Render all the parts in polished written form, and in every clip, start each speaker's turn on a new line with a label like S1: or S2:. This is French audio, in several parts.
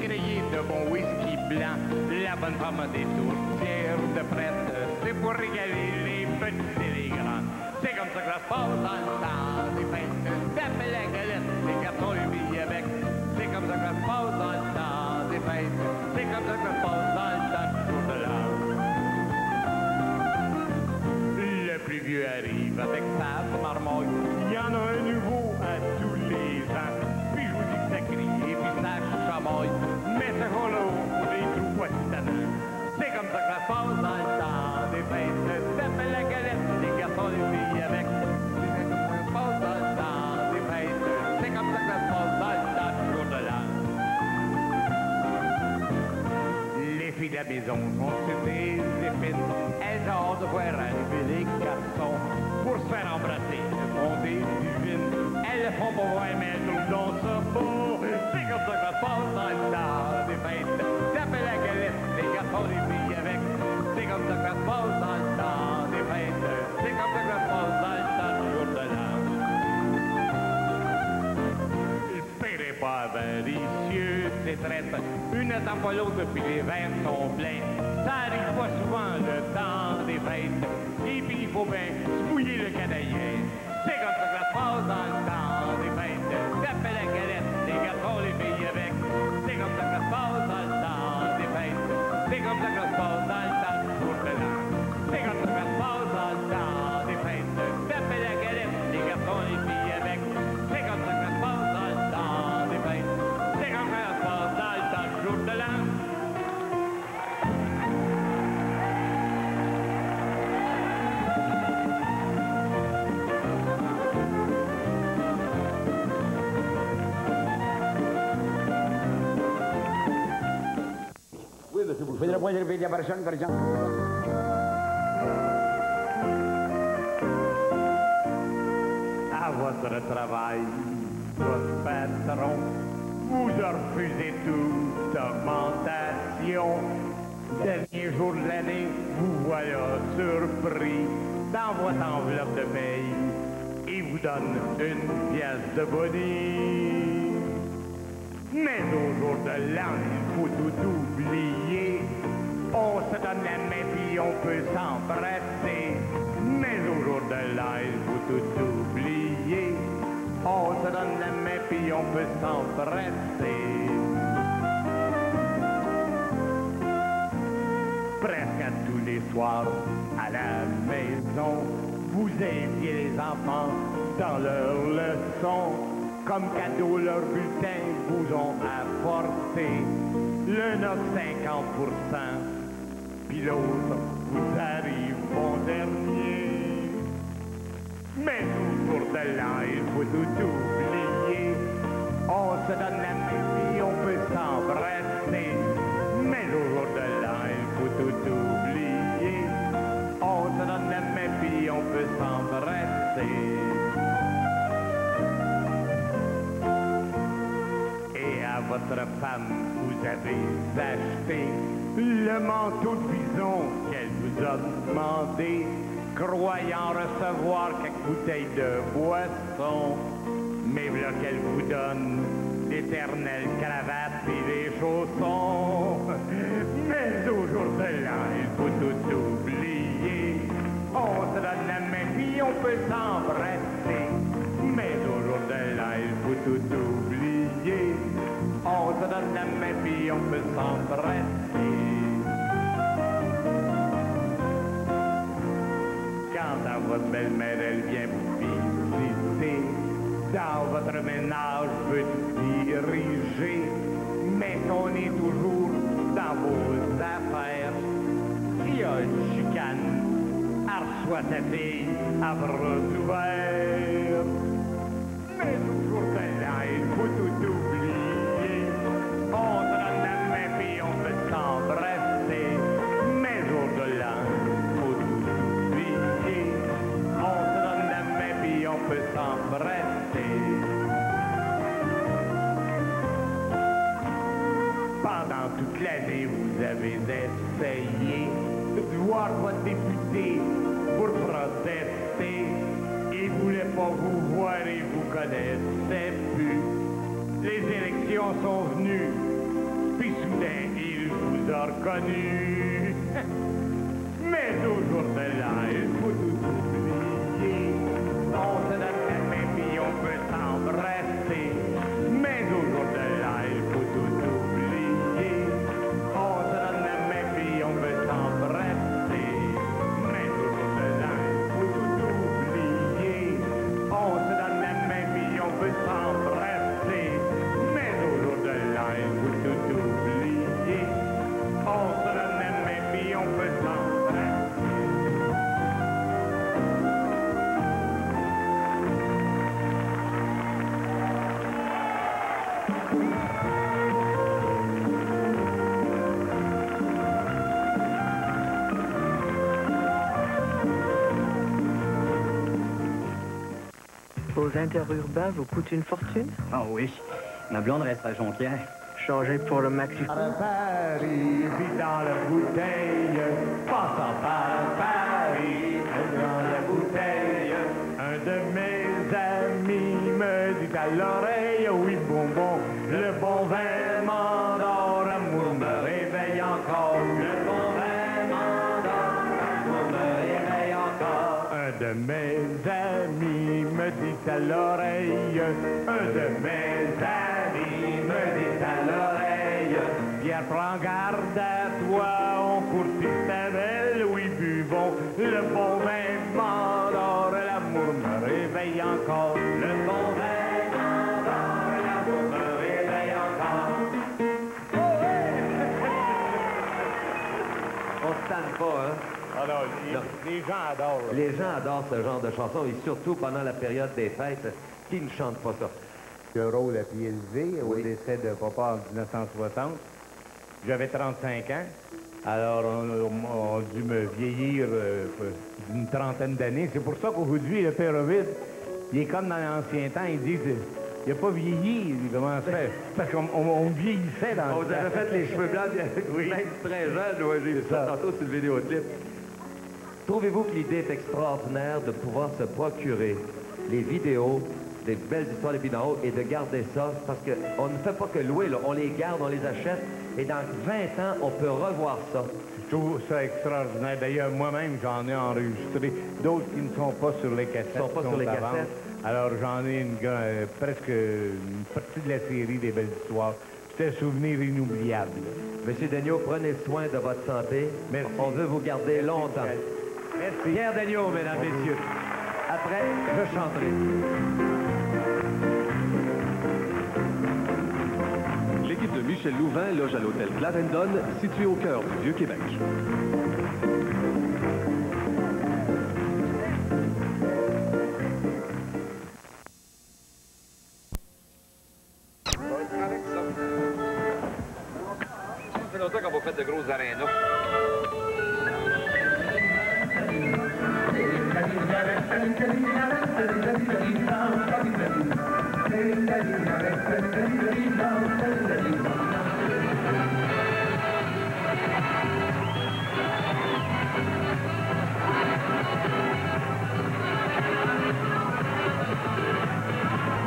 S1: griller de bon whisky blanc, la bonne femme des tourtières de prête, c'est pour régaler les petits et les grands. C'est comme ça que ça se passe dans le temps des fêtes. Taper la galette, les garçons les filles avec. C'est comme ça que ça se passe dans le temps des fêtes. C'est comme ça que ça se passe dans le temps du jour de l'an. Le plus vieux arrive avec sa marmotte. Il y en a un nouveau à tous les ans. Puis je vous dis que ça crie et puis ça chamoille. Mais ce jour-là, on les trouve pas tannants. C'est comme ça que ça se passe dans le temps des fêtes. Taper la galette, les garçons les filles avec. C'est comme ça que ça se passe dans le temps des fêtes. C'est comme ça que ça se passe dans le temps du jour de l'an. Les filles de la maison sont sur des épines. Elles ont hâte de voir arriver les garçons pour se faire embrasser, font des divines. Elles le font pour voir, mais elles trouvent donc ça beau. C'est comme ça que ça se passe dans le temps des fêtes. Taper la galette, les garçons, les filles avec. C'est comme ça que ça se passe dans le temps des fêtes. C'est comme ça que ça se passe dans le temps du jour de l'an. Le père est pas avaricieux, c'est traite. Une n'attend pas l'autre, puis les verres sont pleins. Ça arrive pas souvent le temps des fêtes. Et puis il faut bien se mouiller le canaillin. C'est comme ça que ça se passe dans le temps des fêtes. Taper la galette, les garçons, les filles avec. C'est comme ça que ça se passe dans le temps des fêtes. C'est comme ça que ça se passe dans le temps du jour de l'an. C'est comme ça que ça se passe dans le temps des fêtes. Taper la galette, les garçons, les filles avec. C'est comme ça que ça se passe dans le temps des fêtes. C'est comme ça que ça se passe dans le temps du jour de l'an.
S2: Vous faites la pointe de la personne, par exemple.
S1: À votre travail, votre patron, vous refusez toute augmentation. Dernier jour de l'année, vous voilà surpris dans votre enveloppe de paye. Il vous donne une pièce de boni. Mais au jour de l'an, il faut tout oublier. On se donne la main puis on peut s'embrasser. Mais au jour de l'an, il faut tout oublier. On se donne la main puis on peut s'embrasser. Presque à tous les soirs, à la maison, vous aidiez les enfants dans leurs leçons. Comme cadeau, leur bulletin vous ont apporté le note 50%, puis l'autre vous arrive bon dernier. Mais au jour de l'an, il faut tout oublier. On se donne la main, puis on peut s'embrasser. Mais au jour de l'an, il faut tout oublier. On se donne la main, puis on peut s'embrasser. À votre femme, vous avez acheté le manteau de bison qu'elle vous a demandé, croyant recevoir quelques bouteilles de boisson. Mais voilà qu'elle vous donne l'éternelle cravate et les chaussons. Mais au jour de l'an, il faut tout oublier. On se donne la main, puis on peut s'embrasser. Mais au jour de l'an, il faut tout oublier. On se donne la main, puis on peut s'embrasser. Quand à votre belle-mère, elle vient vous visiter, dans votre ménage veut diriger, mais qu'on est toujours dans vos affaires. S'il y a une chicane, elle reçoit sa fille à bras ouverts. Mais au jour de l'an, il faut tout oublier. On se donne la main, puis on peut s'embrasser. Mais au jour de l'an, il faut tout oublier. On se donne la main, puis on peut s'embrasser. Pendant toute l'année, vous avez essayé de voir votre député pour protester. Il voulait pas vous voir et vous connaissait plus. Les élections sont venues, Boutin, il vous a reconnu. Mais au jour de l'an, il faut tout oublier. On se donne la main puis on peut s'embrasser. Mais au jour de l'an, il faut tout oublier. On se donne la main puis on peut s'embrasser. Mais au jour de l'an, il faut tout oublier. On se donne la main puis on peut s'embrasser. Mais au jour de l'an, il faut tout oublier. On se donne la main puis on peut s'embrasser.
S3: Vos interurbains vous coûtent une fortune?
S2: Oh oui. Ma blonde reste à Jonquière.
S3: Changez pour le maxi.
S1: Paris, vit dans la bouteille, passant par Paris, dans la bouteille. Un de mes amis me dit à l'oreille, oui bonbon, le bon vin m'endort, l'amour me réveille encore. Le bon vin m'endort, l'amour me réveille encore. Un de mes amis me dit à l'oreille, un de mes amis me dit à l'oreille, Pierre, prends garde à toi, on courtise ta belle, oui, buvons, le bon vin m'endort, l'amour me réveille encore. Le bon vin m'endort, l'amour me réveille encore. Oh, ouais.
S4: On se tanne pas, hein?
S1: Ah non, les gens adorent. Là.
S4: Les gens adorent ce genre de chansons, et surtout pendant la période des fêtes. Qui ne chante pas ça?
S1: Le rôle a pu élevé au décès de papa en 1960. J'avais 35 ans. Alors, on a dû me vieillir d'une trentaine d'années. C'est pour ça qu'aujourd'hui, le père Ovid, il est comme dans l'ancien temps. Il dit il n'a pas vieilli. Comment ça fait? Parce qu'on vieillissait dans
S4: On vous avait fait les cheveux blancs,
S1: oui.
S4: même très jeune. Ouais, j'ai vu ça tantôt sur le vidéoclip. Trouvez-vous que l'idée est extraordinaire de pouvoir se procurer les vidéos des belles histoires de Pinot et de garder ça, parce qu'on ne fait pas que louer, là. On les garde, on les achète, et dans 20 ans, on peut revoir ça.
S1: Je trouve ça extraordinaire. D'ailleurs, moi-même, j'en ai enregistré d'autres qui ne sont pas sur les cassettes.
S4: Ils sont pas sur les cassettes.
S1: Alors, j'en ai presque une partie de la série des belles histoires. C'est un souvenir inoubliable.
S4: Monsieur Daigneault, prenez soin de votre santé.
S1: Merci.
S4: On veut vous garder longtemps.
S1: Merci.
S4: Pierre Daigneault, mesdames, messieurs. Après, je chanterai.
S5: L'équipe de Michel Louvain loge à l'hôtel Clarendon, situé au cœur du Vieux-Québec.
S6: Ça fait longtemps qu'on va faire de gros arénas.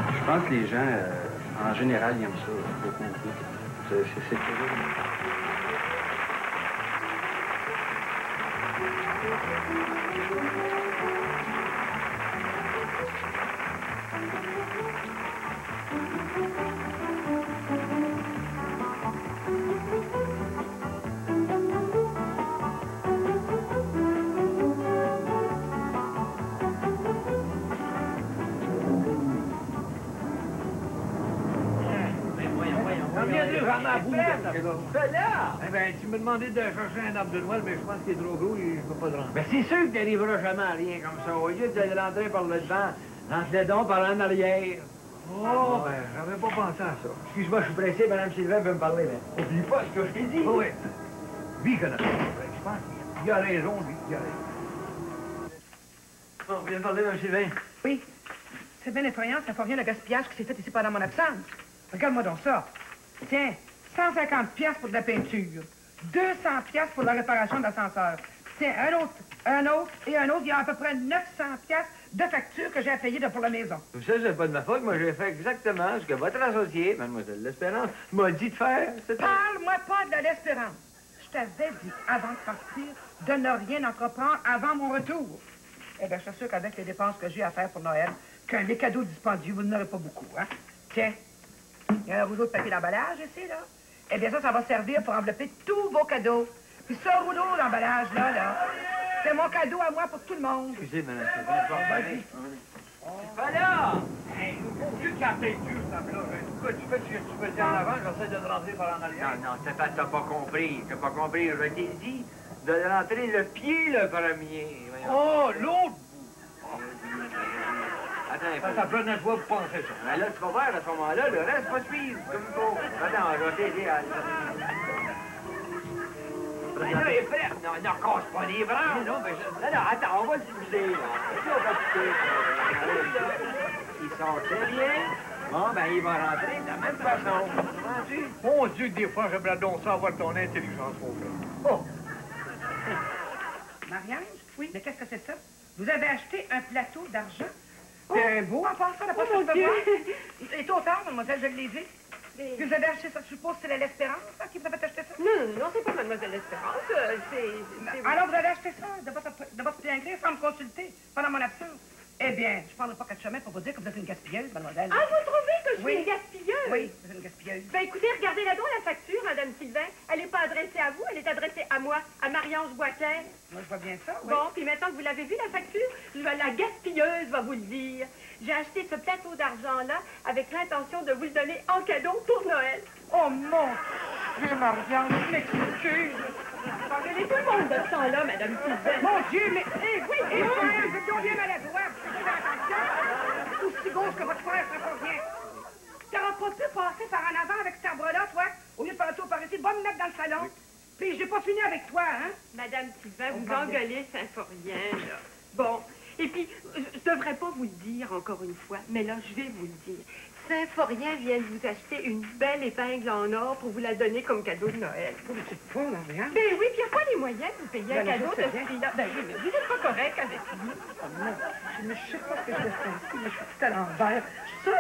S7: Je pense que les gens, en général, ils aiment ça beaucoup. C'est terrible.
S2: Eh bien, tu m'as demandé de chercher un arbre de Noël, mais je pense qu'il est trop gros et je peux pas le rentrer. Mais c'est sûr que tu n'arriveras jamais à rien comme ça. Au lieu de rentrer par le devant, rentre-le donc par en arrière. Oh, ben, j'avais pas pensé à ça. Excuse-moi, je suis pressé, Mme Sylvain veut me parler, mais oublie pas ce que je t'ai dit. Oui. Lui connaît. Je pense qu'il a raison, lui, il a raison. Bon, on vient de parler, Mme Sylvain.
S8: Oui. C'est bien effrayant, ça provient le gaspillage qui s'est fait ici pendant mon absence. Regarde-moi donc ça. Tiens, 150 piastres pour de la peinture, 200 piastres pour la réparation de l'ascenseur. Tiens, un autre, et un autre. Il y a à peu près 900 piastres de factures que j'ai à payer pour la maison.
S2: Tout ça, c'est pas de ma faute. Moi, j'ai fait exactement ce que votre associé, Mademoiselle L'Espérance, m'a dit de faire.
S8: Parle-moi pas de l'Espérance. Je t'avais dit, avant de partir, de ne rien entreprendre avant mon retour. Eh bien, je suis sûr qu'avec les dépenses que j'ai à faire pour Noël, que les cadeaux dispendieux, vous n'en aurez pas beaucoup, hein? Tiens, il y a un rouleau de papier d'emballage ici, là. Eh bien, ça va servir pour envelopper tous vos cadeaux. Puis ce rouleau d'emballage, là, c'est mon cadeau à moi pour tout le monde.
S2: Excusez, madame, c'est pas là! Hey, faut plus que la peinture, ça là. Pourquoi tu fais ce que tu faisais en avant, j'essaie de te rentrer par en arrière? Non, Stéphane, t'as pas compris. T'as pas compris. Je t'ai dit de rentrer le pied, le premier. Oh, l'autre bout! Attends, ça prenait fois pour penser ça. Mais là, tu vas voir, à ce moment-là, le reste va suivre, comme il faut. Attends, je vais t'aider à... Mais là, il est prêt. Non, ne casse pas les bras. Non, mais non, attends, on va le diviser, là. Il sortait bien. Bon, ben, il va rentrer de la même façon. Mon Dieu, des fois, j'aimerais donc ça avoir ton intelligence, mon frère. Oh!
S8: Marianne? Oui? Mais qu'est-ce que c'est ça? Vous avez acheté un plateau d'argent? C'est beau en passant, d'après ce que je peux voir. Il est autant, mademoiselle, je l'ai dit. Puis vous avez acheté ça, je suppose, c'est l'Espérance qui vous a fait acheter ça?
S9: Non, c'est pas Mademoiselle L'Espérance, c'est...
S8: Alors, vous avez acheté ça de votre plein gré sans me consulter pendant mon absence? Eh bien, je ne prendrai pas 4 chemins pour vous dire que vous êtes une gaspilleuse, mademoiselle.
S9: Ah, vous trouvez que je suis une gaspilleuse?
S8: Oui, vous êtes une gaspilleuse.
S9: Ben, écoutez, regardez là-dedans la facture, Madame Sylvain. Elle n'est pas adressée à vous, elle est adressée à moi, à Marie-Ange Boisquet.
S8: Moi, je vois bien ça, oui.
S9: Bon, puis maintenant que vous l'avez vu, la facture, la gaspilleuse va vous le dire. J'ai acheté ce plateau d'argent-là avec l'intention de vous le donner en cadeau pour Noël.
S8: Oh, mon Dieu, Marianne, je m'excuse.
S9: Pardonnez tout le monde de ce temps-là, Madame Sylvain.
S8: Mon Dieu, mais... oui, vous êtes donc bien maladroit. Faites attention. Aussi gauche que votre frère, ça pas bien. T'auras pas pu passer par en avant avec cet arbre-là, toi, au lieu de faire un tour par ici. Va me mettre dans le salon. Puis j'ai pas fini avec toi, hein?
S9: Madame Sylvain, vous engueulez Symphorien, là. Bon, et puis, je devrais pas vous le dire encore une fois, mais là, je vais vous le dire. Symphorien vient de vous acheter une belle épingle en or pour vous la donner comme cadeau de Noël.
S8: Oh, mais c'est pas, Marianne.
S9: Ben oui, puis il n'y a pas les moyens de vous payer un cadeau de ce prix-là. Ben oui, mais vous n'êtes pas correct avec lui.
S8: Oh non, mais je sais pas ce que je vais faire ici, mais je suis tout à l'envers. Ça,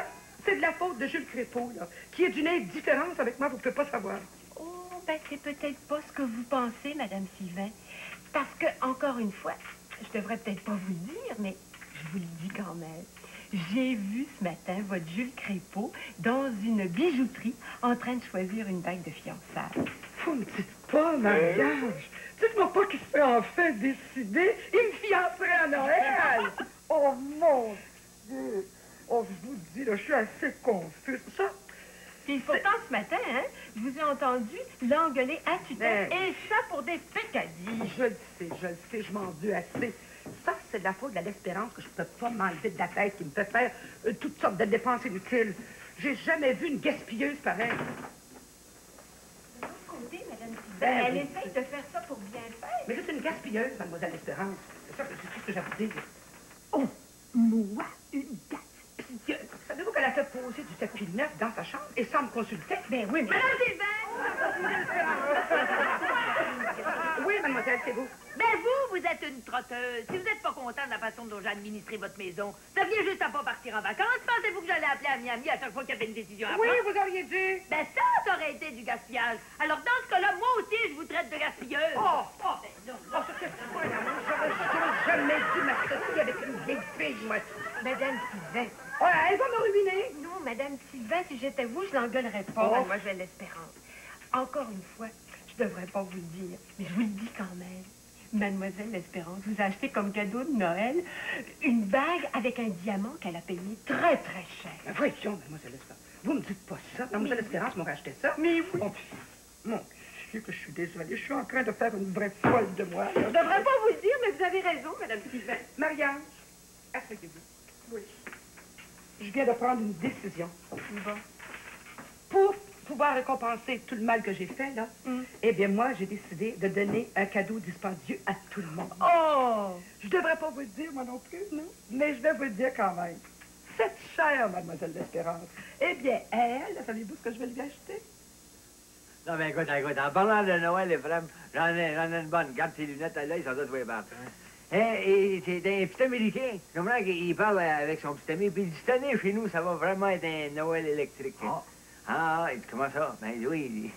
S8: c'est de la faute de Jules Crépeau, là, qui est d'une indifférence avec moi, vous ne pouvez pas savoir.
S9: Oh, ben c'est peut-être pas ce que vous pensez, Madame Sylvain. Parce que, encore une fois, je devrais peut-être pas vous le dire, mais je vous le dis quand même. J'ai vu ce matin votre Jules Crépeau dans une bijouterie en train de choisir une bague de fiançailles.
S8: Vous me dites pas, mariage. Dites-moi pas qu'il se fait enfin décider. Il me fiancerait à Noël. Oh, mon Dieu. Oh, je vous dis, là, je suis assez confuse. Ça...
S9: Puis pourtant, ce matin, hein, je vous ai entendu l'engueuler à tue-tête. Et ça pour des pécadilles.
S8: Je le sais, je m'en veux assez. Ça, c'est de la faute de l'Espérance que je peux pas m'enlever de la tête, qui me fait faire toutes sortes de dépenses inutiles. J'ai jamais vu une gaspilleuse pareille.
S9: De l'autre côté, Madame Sylvain, elle essaye de faire ça pour bien faire.
S8: Mais c'est une gaspilleuse, Mademoiselle Espérance. C'est ça que c'est tout ce que j'ai à vous dire.
S9: Oh, moi, une gaspilleuse.
S8: Savez-vous qu'elle a fait poser du tapis neuf dans sa chambre et sans me consulter?
S9: Ben oui, mais...
S8: Madame Sylvain! Oui, mademoiselle, c'est vous.
S10: Ben vous êtes une trotteuse. Si vous n'êtes pas content de la façon dont j'ai administré votre maison, ça vient juste à pas partir en vacances. Pensez-vous que j'allais appeler à Miami à chaque fois qu'il y avait une décision à prendre?
S8: Oui, vous auriez dû.
S10: Ben ça aurait été du gaspillage. Alors dans ce cas-là, moi aussi, je vous traite de gaspilleuse.
S8: Ben non. C'est quoi, là? J'aurais jamais dû m'associer avec une vieille fille, moi.
S9: Madame Sylvain.
S8: Oh, elle va me ruiner.
S9: Non, Madame Sylvain, si j'étais vous, je l'engueulerais pas, Mademoiselle L'Espérance. Encore une fois, je devrais pas vous le dire, mais je vous le dis quand même. Mademoiselle L'Espérance vous a acheté comme cadeau de Noël une bague avec un diamant qu'elle a payé très, très cher.
S8: Mais voyons, Mademoiselle L'Espérance, vous me dites pas ça. Mademoiselle L'Espérance m'aurait acheté ça.
S9: Mais oui.
S8: Mon Dieu, que je suis désolée. Je suis en train de faire une vraie folle de moi.
S9: Je devrais pas vous le dire, mais vous avez raison, Madame Sylvain.
S8: Marianne, asseyez-vous. Oui. Je viens de prendre une décision.
S9: Bon.
S8: Pour pouvoir récompenser tout le mal que j'ai fait, là, eh bien, moi, j'ai décidé de donner un cadeau dispendieux à tout le monde.
S9: Oh!
S8: Je devrais pas vous le dire, moi non plus, non? Mais je vais vous le dire quand même. Cette chère Mademoiselle L'Espérance, eh bien, elle, savez-vous ce que je vais lui acheter?
S2: Non, mais écoute, en parlant de Noël, les frères, j'en ai une bonne. Garde tes lunettes à l'œil, ça doit te voir battre. Hein? Et c'est un petit Américain. Je comprends qu'il parle avec son petit ami. Puis il dit, cette année, chez nous, ça va vraiment être un Noël électrique. Il dit, comment ça? Ben, oui.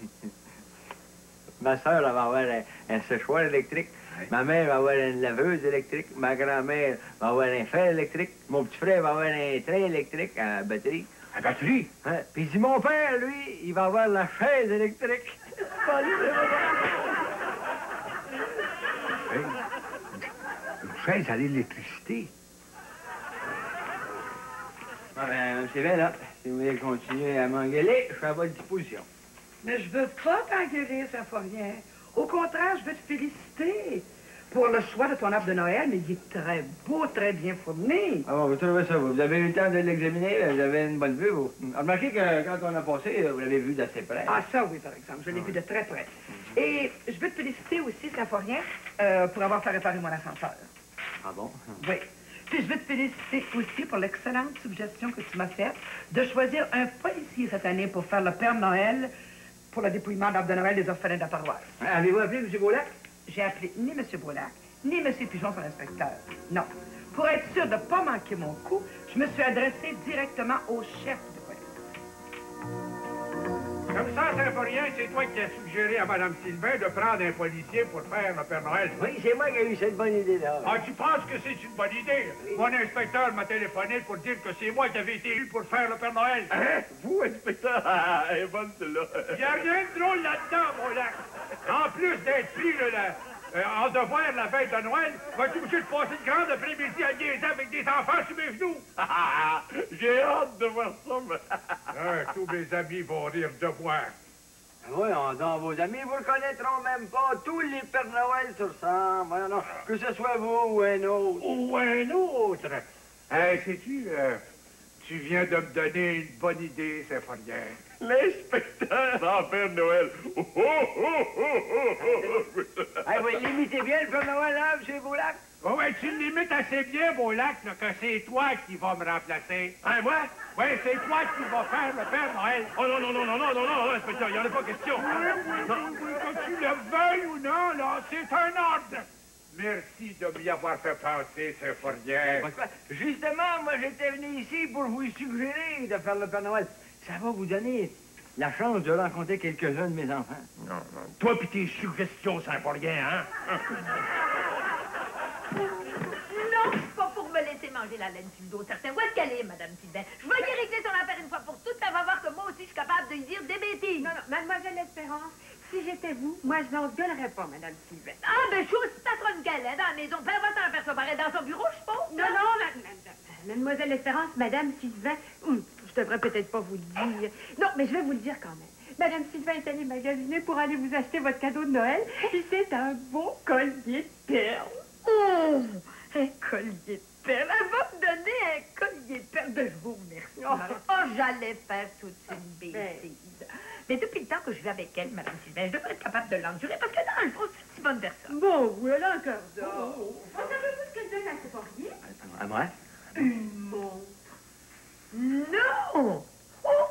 S2: Ma soeur, elle va avoir un séchoir électrique. Ma mère va avoir une laveuse électrique. Ma grand-mère va avoir un fer électrique. Mon petit frère va avoir un train électrique à batterie. À batterie? Hein? Puis il dit, mon père, lui, il va avoir la chaise électrique.
S11: Une chaise à l'électricité.
S2: Ah ben, c'est bien, là. Si vous voulez continuer à m'engueuler, je suis à votre disposition.
S8: Mais je veux pas t'engueuler, Symphorien. Au contraire, je veux te féliciter pour le choix de ton arbre de Noël, mais il est très beau, très bien fourni.
S2: Ah bon, vous trouvez ça, vous avez eu le temps de l'examiner, vous avez une bonne vue, vous. Remarquez que quand on a passé, vous l'avez vu d'assez près.
S8: Ah, ça, oui, par exemple. Je l'ai vu de très près. Et je veux te féliciter aussi, Symphorien, pour avoir fait réparer mon ascenseur.
S2: Ah bon?
S8: Oui. Puis je veux te féliciter aussi pour l'excellente suggestion que tu m'as faite de choisir un policier cette année pour faire le Père Noël pour le dépouillement d'arbre de Noël des orphelins de la paroisse.
S2: Avez-vous appelé M. Beaulac?
S8: J'ai appelé ni M. Beaulac, ni M. Pigeon, son inspecteur. Non. Pour être sûr de ne pas manquer mon coup, je me suis adressée directement au chef de police.
S1: Comme ça, Symphorien, c'est toi qui as suggéré à Mme Sylvain de prendre un policier pour faire le Père Noël.
S2: Oui, c'est moi qui ai eu cette bonne idée-là.
S1: Ah, tu penses que c'est une bonne idée? Mon inspecteur m'a téléphoné pour dire que c'est moi qui avais été élu pour faire le Père Noël.
S11: Hein? Vous, inspecteur? Ah, elle est bonne, celle-là.
S1: Il n'y a rien de drôle là-dedans, mon lac. En plus d'être pris en devoir la veille de Noël, vas-tu obligé de passer une grande après-midi à niaiser avec des enfants sur mes genoux?
S11: J'ai hâte de voir ça, mais...
S1: Tous mes amis vont rire de moi.
S2: Oui, donc vos amis vous le connaîtront même pas. Tous les Pères Noël se ressemblent. Voyons donc, que ce soit vous ou un autre.
S1: Ou un autre. Sais-tu, tu viens de me donner une bonne idée, Symphorien.
S11: L'inspecteur en Père Noël. Oh, oh, oh, oh, oh, oh.
S2: Vous l'imitez bien, le Père Noël, hein, M. Beaulac?
S1: Oh, ouais, tu l'imites assez bien, Beaulac, là, que c'est toi qui vas me remplacer. Hein, moi? Oui, c'est toi qui vas faire le Père Noël.
S11: Oh, non, non, non, non, non, non, non, inspecteur, il n'y en a pas question.
S1: Oui, que tu le veuilles ou non, là, c'est un ordre. Merci de m'y avoir fait penser, Symphorien.
S2: Justement, moi, j'étais venu ici pour vous suggérer de faire le Père Noël. Ça va vous donner la chance de rencontrer quelques-uns de mes enfants.
S11: Non, non. Toi pis tes suggestions, Symphorien, hein?
S10: Non, pas pour me laisser manger la laine sur le dos. Certain. Où est-ce qu'elle est, Mme Sylvain? Je vais y régler son affaire une fois pour toutes. Ça va voir que moi aussi, je suis capable de lui dire des bêtises.
S9: Non, non, mademoiselle Espérance, si j'étais vous, moi, je n'en gueulerais pas, Madame Sylvain.
S10: Ah, ben, je suis aussi patronne qu'elle est dans la maison. Ben, va t'en faire ça pareil dans son bureau, je suppose.
S9: Non, non, mademoiselle Espérance, Madame Sylvain, je devrais peut-être pas vous le dire. Non, mais je vais vous le dire quand même. Madame Sylvain est allée magasiner pour aller vous acheter votre cadeau de Noël, et c'est un beau collier de perles.
S10: Oh, un collier de perles. Elle va me donner un collier de perles. Ben, je vous remercie. Oh, j'allais faire toute une bêtise. Mais depuis le temps que je vais avec elle, Mme Sylvain, je devrais être capable de l'endurer parce que dans le fond, c'est une si bonne personne.
S9: Bon, oui, elle a un cœur d'or. Savez-vous ce qu'elle donne à Symphorien?
S2: À moi?
S9: Une montre.
S10: Non! Oh!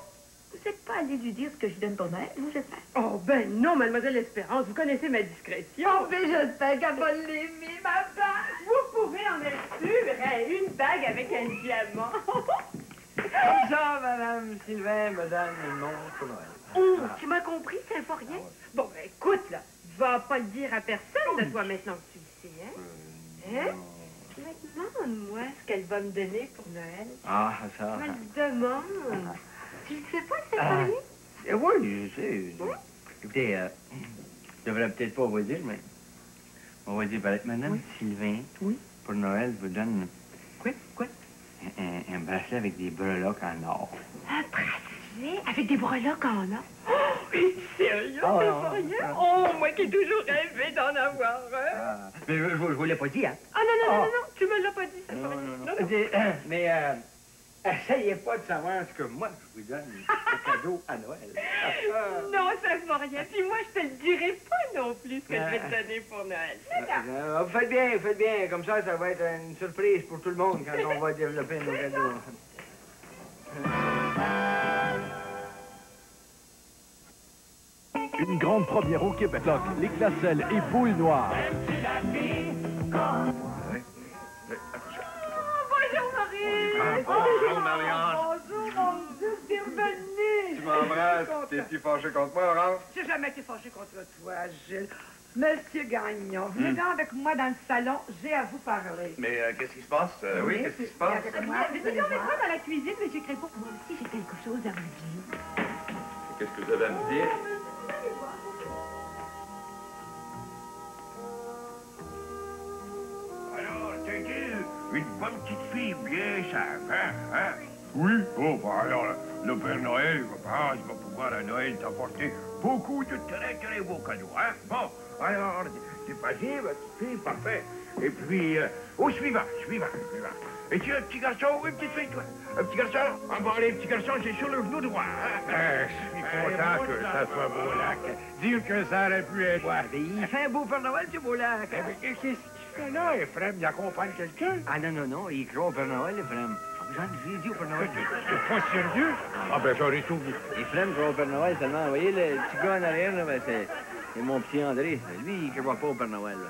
S10: Vous n'êtes pas allé lui dire ce que je donne pour Noël, vous, j'espère?
S9: Oh, ben non, mademoiselle Espérance, vous connaissez ma discrétion.
S10: Oh, mais j'espère qu'elle va l'aimer, ma bague!
S9: Vous pouvez en être sûre, une bague avec un diamant.
S2: Comme ça, Madame Sylvain me donne une montre pour Noël.
S9: Oh, tu m'as compris, Symphorien? Bon, ben écoute, là, je vais pas le dire à personne de toi maintenant que tu le sais, hein? Hein? Mais demande-moi ce qu'elle va me donner pour Noël.
S2: Ah, ça...
S9: Je me demande. Tu le sais pas, Symphorien?
S2: Oui, je sais. Écoutez, je devrais peut-être pas vous dire, mais on va dire pareil. Madame Sylvain, pour Noël, vous donne...
S9: Quoi?
S2: Un bracelet avec des breloques en or.
S9: Un bracelet avec des breloques en or? Oh, sérieux,
S2: Oh,
S9: Symphorien? Oh, moi qui ai toujours rêvé d'en avoir un.
S2: Ah, mais je vous l'ai pas dit, hein?
S9: Ah, non, tu me l'as pas dit, Symphorien.
S2: Non. Mais, essayez pas de savoir ce que moi, je vous donne au cadeau à Noël.
S9: Non, Symphorien, puis moi, je te le dirai pas non plus ce que je vais te donner pour Noël.
S2: Faites bien. Comme ça va être une surprise pour tout le monde quand on va développer nos cadeaux.
S5: Une grande première au Québec. Les Classelles et Boule Noire.
S10: Bonjour, Marie!
S6: Bonjour, Marianne.
S10: Bonjour, mon Dieu, t'es revenu!
S6: Tu m'embrasses. T'es-tu fâché contre moi, Laurence?
S8: J'ai jamais été fâchée contre toi, Gilles. Monsieur Gagnon, venez donc avec moi dans le salon, j'ai à vous parler.
S6: Mais qu'est-ce qui se passe? Oui, qu'est-ce qui se passe?
S9: Venez donc avec moi dans la cuisine, M. Crépeau. Moi aussi, j'ai quelque chose à vous dire.
S6: Qu'est-ce que vous avez à me dire?
S11: Alors, t'es une bonne petite fille bien sage, hein? Oui? Oh, bah alors, le Père Noël, je pense, va pouvoir à Noël t'apporter beaucoup de très, très beaux cadeaux, hein? Bon, alors, t'es facile, ma petite fille, parfait. Et puis, au suivant. Et tu es un petit garçon ou une petite fille, toi? Un petit garçon? Ah bon, les petits garçons, c'est sur le genou droit, hein? Je suis content que ça soit Beaulac. Dire que ça aurait pu être...
S2: Ouais, mais il fait un beau Père Noël, ce Beaulac.
S11: Qu'est-ce qu'il fait là, Ephraim? Il accompagne quelqu'un?
S2: Ah non, il croit au Père Noël, Ephraim. J'ai dit au Père Noël.
S11: C'est pas sérieux? Ah ben, j'aurais souvenir.
S2: Ephraim croit au Père Noël seulement. Vous voyez, le petit gars en arrière, là, ben, c'est mon petit André. Lui, il croit pas au Père Noël. Là.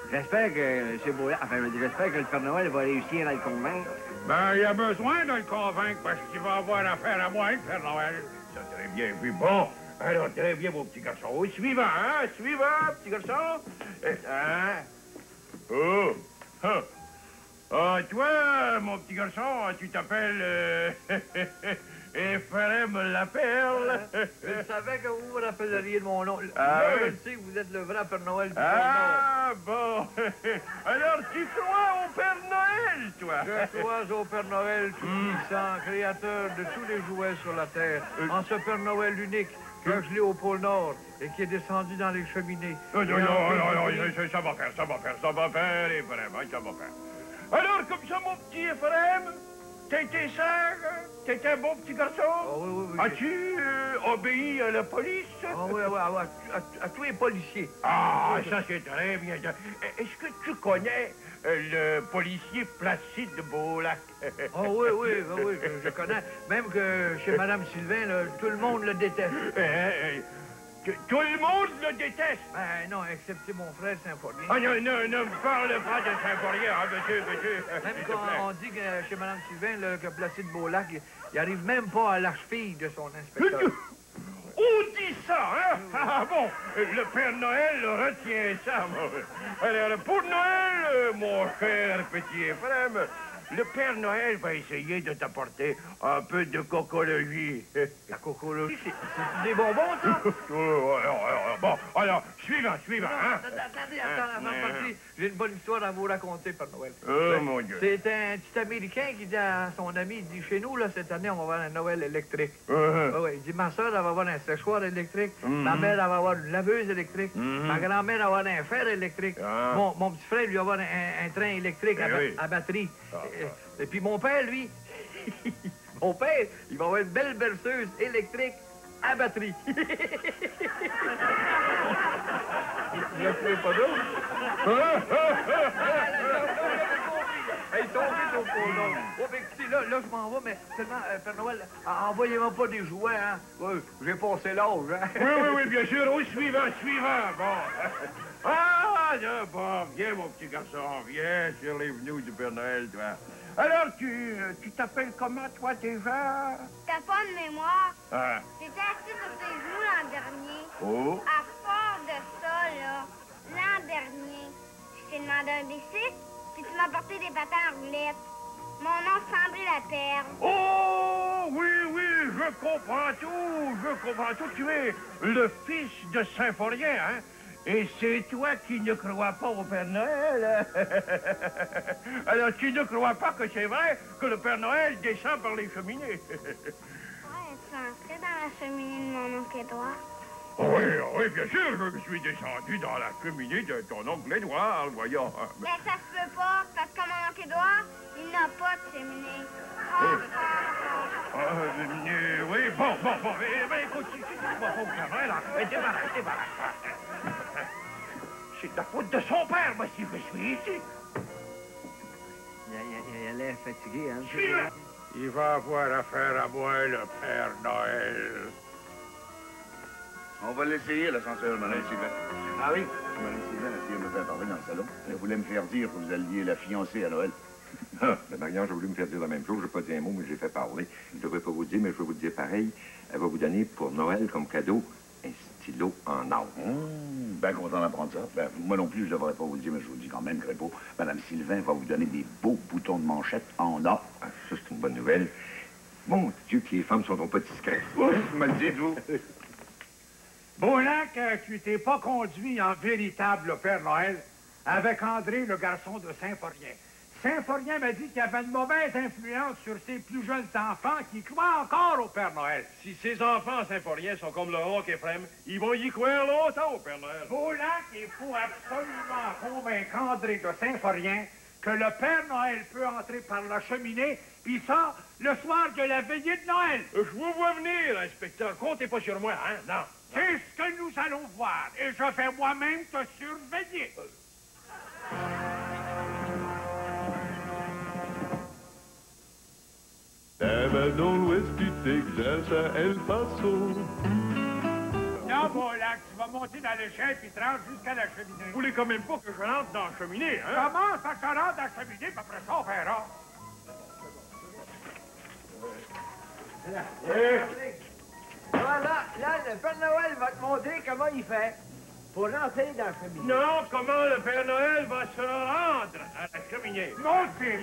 S2: J'espère que M. Beaulac, j'espère que le Père Noël va réussir à le convaincre.
S11: Ben, il a besoin de le convaincre parce qu'il va avoir affaire à moi, le Père Noël. Ça, très bien. Puis bon, alors, très bien, mon petit garçon. Au suivant, hein? Suivant, petit garçon. Hein? Oh! Ah. Ah, toi, mon petit garçon, tu t'appelles... Ephraim la Perle.
S2: Je savais que vous vous rappelleriez de mon nom.
S11: Ah,
S2: Là,
S11: oui.
S2: je le sais que vous êtes le vrai Père Noël du
S11: Ah, bon. Alors, tu crois au Père Noël, toi?
S2: Je crois au Père Noël tout-puissant, créateur de tous les jouets sur la terre, en ce Père Noël unique qui a gelé au pôle Nord et qui est descendu dans les cheminées.
S11: Non, ça va faire, Ephraim, ça va faire. Alors, comme ça, mon petit Ephraim, t'as été sage, t'es un bon petit garçon?
S2: Oui.
S11: As-tu obéi à la police?
S2: Oui, à tous les policiers.
S11: Ah, ça c'est très bien. Est-ce que tu connais le policier Placide de Beaulac?
S2: Oui, je connais. Même que chez Mme Sylvain, là, tout le monde le déteste.
S11: Tout le monde le déteste?
S2: Ben non, excepté mon frère Symphorien.
S11: Ah, non, ne me parle pas de Symphorien, hein, monsieur.
S2: Même quand on dit que chez Mme Sylvain, là, que Placide Beaulac, il arrive même pas à l'arche-fille de son inspecteur.
S11: On dit ça, hein? Ah bon, le Père Noël retient ça. Alors, pour Noël, mon cher petit Ephraim, le Père Noël va essayer de t'apporter un peu de cocologie.
S2: La cocologie, c'est des bonbons, ça?
S11: Bon, alors, suivant, hein?
S2: Attendez, avant de partir, j'ai une bonne histoire à vous raconter, Père Noël.
S11: Oh, mon Dieu.
S2: C'est un petit Américain qui dit à son ami, il dit, chez nous, là, cette année, on va avoir un Noël électrique. Oui, il dit, ma soeur, elle va avoir un séchoir électrique. Ma mère, elle va avoir une laveuse électrique. Ma grand-mère, elle va avoir un fer électrique. Mon petit frère, lui, va avoir un train électrique à batterie. Et puis mon père, lui, mon père, il va avoir une belle berceuse électrique à batterie. Vous ne trouvez pas drôle? Hey, tombez au pôle. Oh, mais écoutez, là, je m'en vais, mais seulement, Père Noël, envoyez-moi pas des jouets, hein? Oui, j'ai passé l'âge, hein?
S11: Oui, bien sûr. Au suivant. Bon. Ah, bon, viens, mon petit garçon, viens sur les genoux du Père Noël, toi. Alors, tu t'appelles comment, toi, déjà?
S12: T'as pas de mémoire?
S11: Ah.
S12: J'étais assis sur tes genoux l'an dernier.
S11: Oh.
S12: À part de ça, là, l'an dernier, je t'ai demandé un bicycle, puis tu m'as porté des patins en roulette. Mon nom, Sandré la Perle.
S11: Oh, oui, je comprends tout. Tu es le fils de Symphorien, hein? Et c'est toi qui ne crois pas au Père Noël. Alors, tu ne crois pas que c'est vrai que le Père Noël descend par les cheminées?
S12: Ouais, tu es entré dans la cheminée de mon oncle Édouard?
S11: Oui, bien sûr, je suis descendu dans la cheminée de ton oncle Édouard, voyons.
S12: Ben, ça se peut pas, parce que mon oncle Édouard, il n'a pas de cheminée.
S11: Oui, bon. Écoute, si tu ne crois pas au Père Noël, débarrasse. C'est la faute de son père, moi, si je suis ici.
S2: Il a l'air fatigué, hein?
S11: Suis-le. Il va avoir affaire à moi, le Père Noël. On va l'essayer, l'ascenseur, Madame Sylvain.
S2: Ah oui?
S11: Madame Sylvain a essayé de me faire parler dans le salon. Elle voulait me faire dire que vous alliez la fiancer à Noël.
S6: Ah, la Marie-Ange a voulu me faire dire la même chose. Je n'ai pas dit un mot, mais j'ai fait parler. Je ne devrais pas vous le dire, mais je vais vous le dire pareil. Elle va vous donner pour Noël comme cadeau un stylo en or.
S11: Ben content d'apprendre ça. Ben, moi non plus, je ne devrais pas vous le dire, mais je vous le dis quand même, Crépeau. Madame Sylvain va vous donner des beaux boutons de manchette en or.
S6: Ah, ça, c'est une bonne nouvelle. Mon Dieu, que les femmes sont donc pas discrètes.
S11: Oui, me le dites-vous.
S1: Beaulac, tu t'es pas conduit en véritable Père Noël avec André, le garçon de Saint-Forien. Saint-Forien m'a dit qu'il y avait une mauvaise influence sur ses plus jeunes enfants qui croient encore au Père Noël.
S13: Si ces enfants Saint-Forien sont comme le roc Ephraim, ils vont y croire longtemps au Père Noël.
S1: Beaulac, il faut absolument convaincre André de Saint-Forien que le Père Noël peut entrer par la cheminée, puis ça, le soir de la veillée de Noël.
S13: Je vous vois venir, inspecteur. Comptez pas sur moi, hein? Non.
S1: C'est ce que nous allons voir, et je vais moi-même te surveiller.
S14: Là-bas dans l'ouest du Texas, à El Paso.
S1: Non, Beaulac, tu vas monter dans l'échelle puis te rendre jusqu'à la cheminée.
S13: Vous voulez quand même pas que je rentre dans la cheminée, hein?
S1: Commence à te rendre dans la cheminée, puis après ça, on verra.
S2: Voilà, là, le Père Noël va te montrer comment il fait pour rentrer dans la cheminée.
S13: Non, comment le Père Noël va se rendre à la cheminée?
S1: Montez.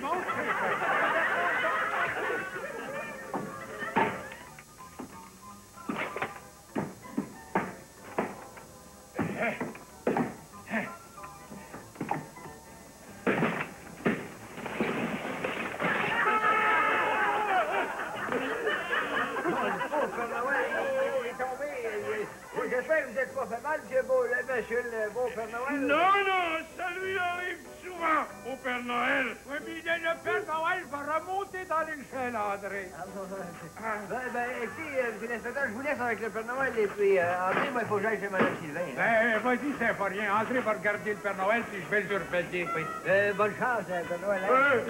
S2: J'espère que vous n'êtes pas fait mal, monsieur le beau Père Noël.
S13: Non, ça lui arrive souvent au Père Noël.
S1: Oui, mais le Père Noël va remonter dans l'échelle, André.
S2: Écoutez, monsieur l'inspecteur, je vous laisse avec le Père Noël, et puis, André, moi, il faut que j'aille chez Mme Sylvain.
S1: Ben, vas-y, Saint-Forien. André va regarder le Père Noël, puis je vais le surveiller.
S2: Oui. Bonne chance, Père Noël. Hein?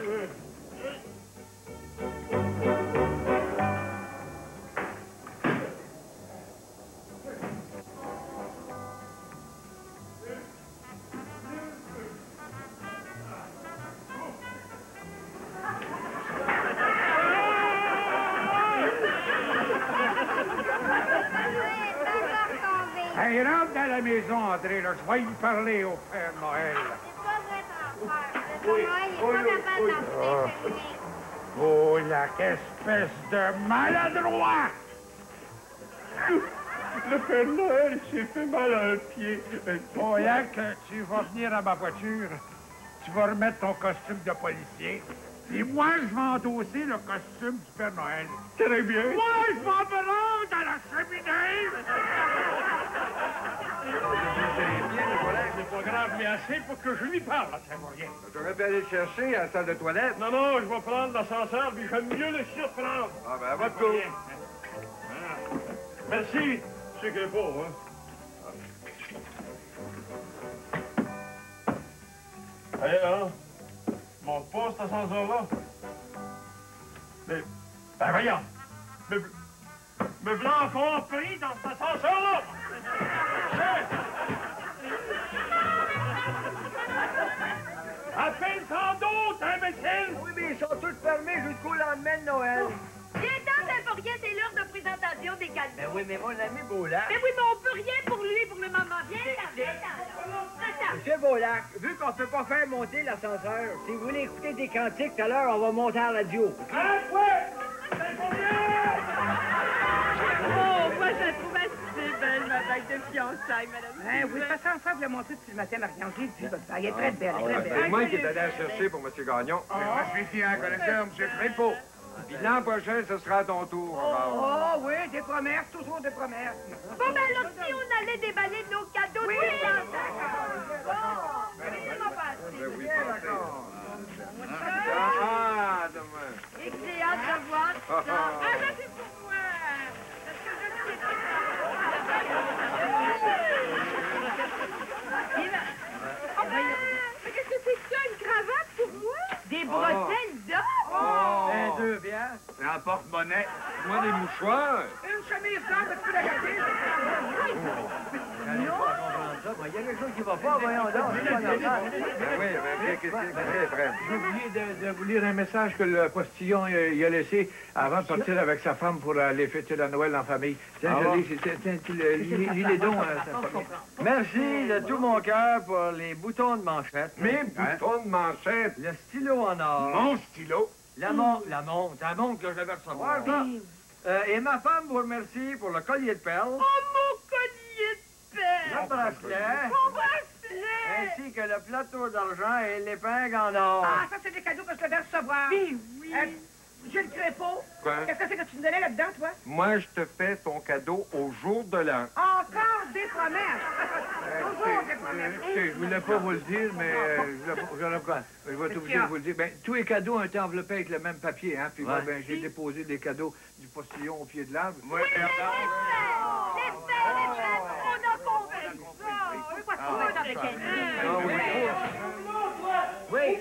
S1: Hey, rentre dans la maison, André, là. Je vais y parler au Père Noël.
S12: C'est pas vrai, grand-père. Le Père Noël, il est pas capable d'entrer dans la cheminée.
S1: Oh, la espèce de maladroit!
S13: Le Père Noël s'est fait mal à un pied.
S1: Oh, Yac, tu vas venir à ma voiture. Tu vas remettre ton costume de policier. Et moi, je vais endosser le costume du Père Noël.
S13: Très bien.
S1: Moi, je vais me rendre dans la cheminée!
S13: C'est pas grave, mais assez pour que je lui parle à Saint-Forien.
S6: J'aurais pu aller le chercher à la salle de toilette.
S13: Non, je vais prendre l'ascenseur, puis j'aime mieux le surprendre.
S6: Ah, ben, à votre tour.
S13: Merci, c'est que beau, hein? Allez, hein? Monte pas cet ascenseur-là. Mais, ben voyons. Me voilà encore pris dans cet ascenseur-là. Appelle sans doute, imbécile!
S2: Oui, mais ils sont tous fermés jusqu'au lendemain de Noël.
S10: Viens-t'en, Saint-Forien, c'est l'heure de présentation des cadeaux.
S2: Ben oui, mais mon ami Beaulac.
S10: Mais oui, mais on peut rien pour lui pour le moment. Viens-t'en.
S2: Monsieur Beaulac, vu qu'on ne peut pas faire monter l'ascenseur, si vous voulez écouter des cantiques tout à l'heure, on va monter à la radio.
S9: Oh, moi, je la trouve assez belle, ma bague de fiançailles, madame.
S8: Oui, ça sent ça, vous la montrer depuis le matin, Marianne. J'ai vu votre bague. Elle est très belle, très belle.
S6: C'est moi qui est allé la chercher pour M. Gagnon.
S11: Moi, je suis fier, connaisseur, M. Crépeau. Puis l'an prochain, ce sera à ton tour.
S8: Oh, oui, des promesses, toujours des promesses.
S10: Bon, ben alors, si on allait déballer nos cadeaux,
S8: Oui,
S10: tous les
S8: d'accord.
S10: laissez-moi passer.
S6: Oui, d'accord. Demain.
S10: Et que j'ai hâte de voir ça. Ah, ça, c'est pour moi. Parce que je sais pas. Mais qu'est-ce que c'est que ça, une cravate pour moi? Des bretelles d'or?
S2: Deux bières.
S11: C'est un porte-monnaie. Moi, des mouchoirs.
S8: Une chemise blanche, tu peux la garder?
S2: quelque chose qui va pas, voyons donc. C'est pas normal.
S6: Oui, mais qu'est-ce que Fred?
S2: J'ai oublié de vous lire un message que le postillon il a laissé avant de partir avec sa femme pour aller fêter la Noël en famille. Tiens, je lis, lis les dons. Merci de tout mon cœur pour les boutons de manchette.
S11: Mes boutons de manchette.
S2: Le stylo en or.
S11: Mon stylo.
S2: La montre que je devais recevoir, ça. Et ma femme vous remercie pour le collier de perles.
S10: Oh, mon collier de perles!
S2: Le bracelet.
S10: Mon bracelet!
S2: Ainsi que le plateau d'argent et l'épingle en or.
S8: Ah, ça, c'est des cadeaux que je devais recevoir.
S10: Oui, oui.
S8: Gilles Crépeau.
S6: Quoi?
S8: Qu'est-ce que c'est que tu me donnais là-dedans, toi?
S6: Moi, je te fais ton cadeau au jour de l'an.
S8: Encore des promesses. Toujours des promesses.
S2: Écoutez, je voulais pas vous le dire, mais je vais être obligé de vous le dire. Ben, tous les cadeaux ont été enveloppés avec le même papier, hein. Puis moi, ben, j'ai déposé des cadeaux du postillon au pied de l'arbre.
S10: Oui, les fêtes, on a compris ça.
S2: Oui.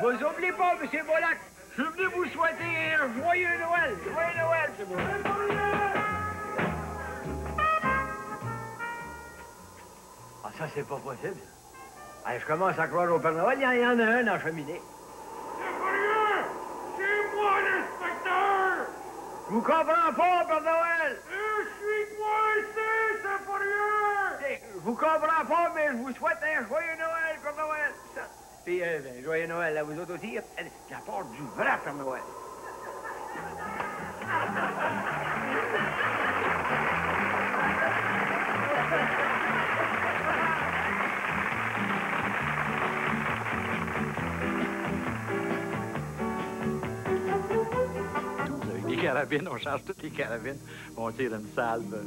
S2: Vous oubliez pas, M. Bollac. Je suis venu vous souhaiter un joyeux Noël. Joyeux Noël, c'est bon. Ah, ça, c'est pas possible. Allez, je commence à croire au Père Noël. Il y en a un dans la cheminée.
S11: C'est moi, l'inspecteur!
S2: Je vous comprends pas, Père Noël!
S11: Je suis coincé, c'est pas rien!
S2: Je vous comprends pas, mais je vous souhaite un joyeux Noël, Père Noël! Puis, joyeux Noël à vous autres aussi. La porte du vrai Père Noël.
S15: Avec des carabines, on change toutes les carabines, on tire une salve.